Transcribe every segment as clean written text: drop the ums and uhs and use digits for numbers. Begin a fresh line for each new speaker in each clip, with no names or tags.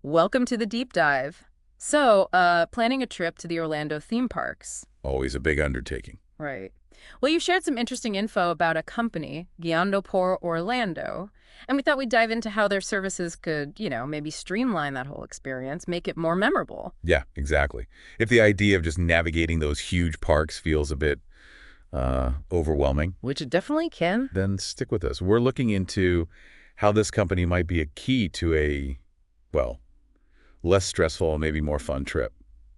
Welcome to the deep dive. Planning a trip to the Orlando theme parks.
Always a big undertaking.
Right. Well, you shared some interesting info about a company, Guiando por Orlando, and we thought we'd dive into how their services could, maybe streamline that whole experience, make it more memorable.
Yeah, exactly. If the idea of just navigating those huge parks feels a bit overwhelming,
Which it definitely can.
then stick with us. We're looking into how this company might be a key to a, well, less stressful, maybe more fun trip.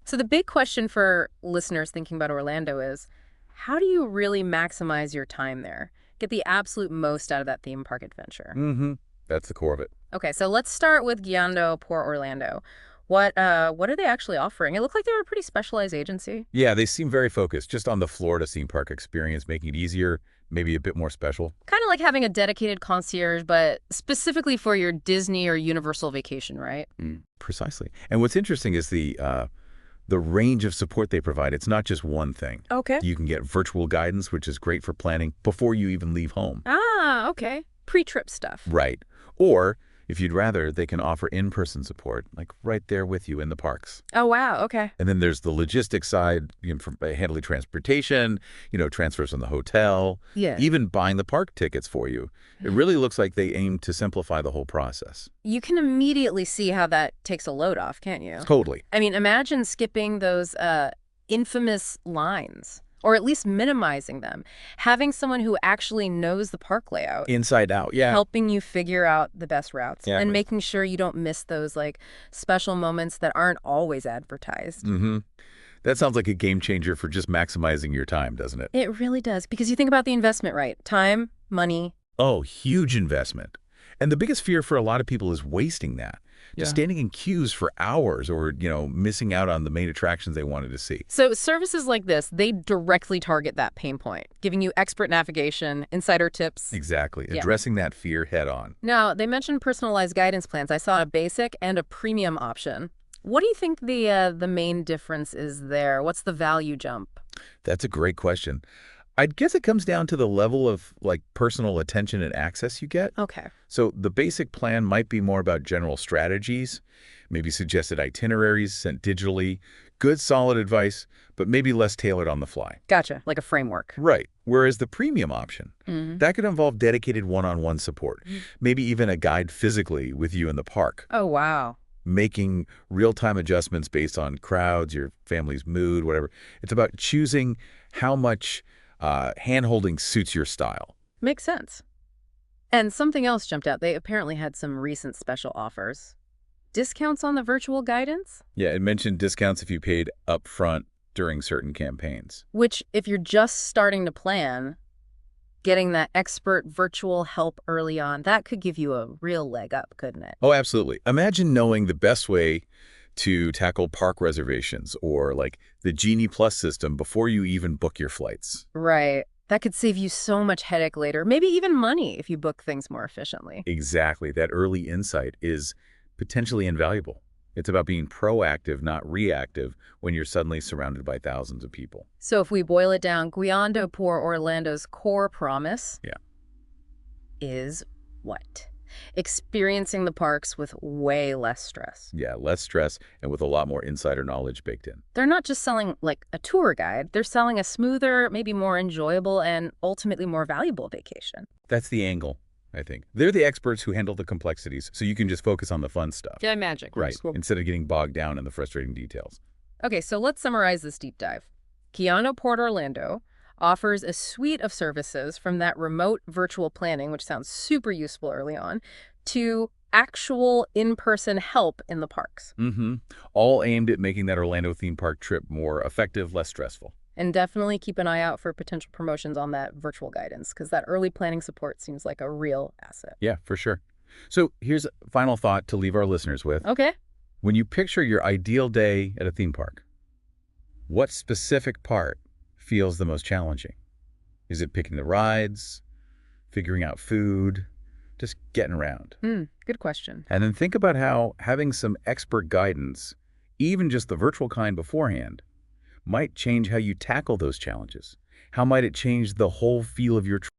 So the big question for listeners thinking about Orlando is, how do you really maximize your time there? Get the absolute most out of that theme park adventure.
That's the core of it.
Okay, so let's start with Guiando por Orlando. What are they actually offering? It looked like they were a pretty specialized agency.
Yeah, they seem very focused just on the Florida theme park experience, making it easier, maybe a bit more special.
Kind of like having a dedicated concierge, but specifically for your Disney or Universal vacation, right?
Precisely. And what's interesting is the range of support they provide. It's not just one thing.
Okay.
You can get virtual guidance, which is great for planning before you even leave home.
Ah, okay. Pre-trip stuff.
Right. Or, if you'd rather, they can offer in-person support, like right there with you in the parks.
Oh, wow. Okay.
And then there's the logistics side, from handling transportation, transfers from the hotel,
Yeah.
even buying the park tickets for you. It really looks like they aim to simplify the whole process.
You can immediately see how that takes a load off, can't you?
Totally.
I mean, imagine skipping those infamous lines, or at least minimizing them. Having someone who actually knows the park layout,
Inside out, yeah.
helping you figure out the best routes,
Yeah.
and making sure you don't miss those special moments that aren't always advertised.
That sounds like a game changer for just maximizing your time, doesn't it?
It really does, because you think about the investment, right? Time, money.
Oh, huge investment. And the biggest fear for a lot of people is wasting that. Just
Yeah.
standing in queues for hours or, missing out on the main attractions they wanted to see.
So services like this, they directly target that pain point, giving you expert navigation, insider tips.
Exactly.
Yeah.
Addressing that fear head on.
Now, they mentioned personalized guidance plans. I saw a basic and a premium option. What do you think the main difference is there? What's the value jump?
That's a great question. I'd guess it comes down to the level of personal attention and access you get.
Okay.
So the basic plan might be more about general strategies, maybe suggested itineraries sent digitally, good solid advice, but maybe less tailored on the fly.
Gotcha. Like a framework.
Right. Whereas the premium option,
Mhm.
that could involve dedicated one-on-one support, maybe even a guide physically with you in the park,
Oh, wow.
making real-time adjustments based on crowds, your family's mood, whatever. It's about choosing how much hand-holding suits your style.
Makes sense. And something else jumped out. They apparently had some recent special offers. Discounts on the virtual guidance?
Yeah, it mentioned discounts if you paid up front during certain campaigns.
Which, if you're just starting to plan, getting that expert virtual help early on, that could give you a real leg up, couldn't it?
Oh, absolutely. Imagine knowing the best way to tackle park reservations or the Genie Plus system before you even book your flights.
Right. That could save you so much headache later, maybe even money if you book things more efficiently.
Exactly. That early insight is potentially invaluable. It's about being proactive, not reactive, when you're suddenly surrounded by thousands of people.
So if we boil it down, Guiando por Orlando's core promise
Yeah.
is what? Experiencing the parks with way less stress.
Yeah, less stress and with a lot more insider knowledge baked in.
They're not just selling a tour guide. They're selling a smoother, maybe more enjoyable, and ultimately more valuable vacation.
That's the angle, I think. They're the experts who handle the complexities, so you can just focus on the fun stuff.
Yeah, magic.
Right, instead of getting bogged down in the frustrating details.
Okay, so let's summarize this deep dive. Guiando Port Orlando offers a suite of services from that remote virtual planning, which sounds super useful early on, to actual in-person help in the parks.
All aimed at making that Orlando theme park trip more effective, less stressful.
And definitely keep an eye out for potential promotions on that virtual guidance, because that early planning support seems like a real asset.
Yeah, for sure. So here's a final thought to leave our listeners with.
Okay.
When you picture your ideal day at a theme park, what specific part feels the most challenging? Is it picking the rides, figuring out food, just getting around?
Good question.
And then think about how having some expert guidance, even just the virtual kind beforehand, might change how you tackle those challenges. How might it change the whole feel of your trip?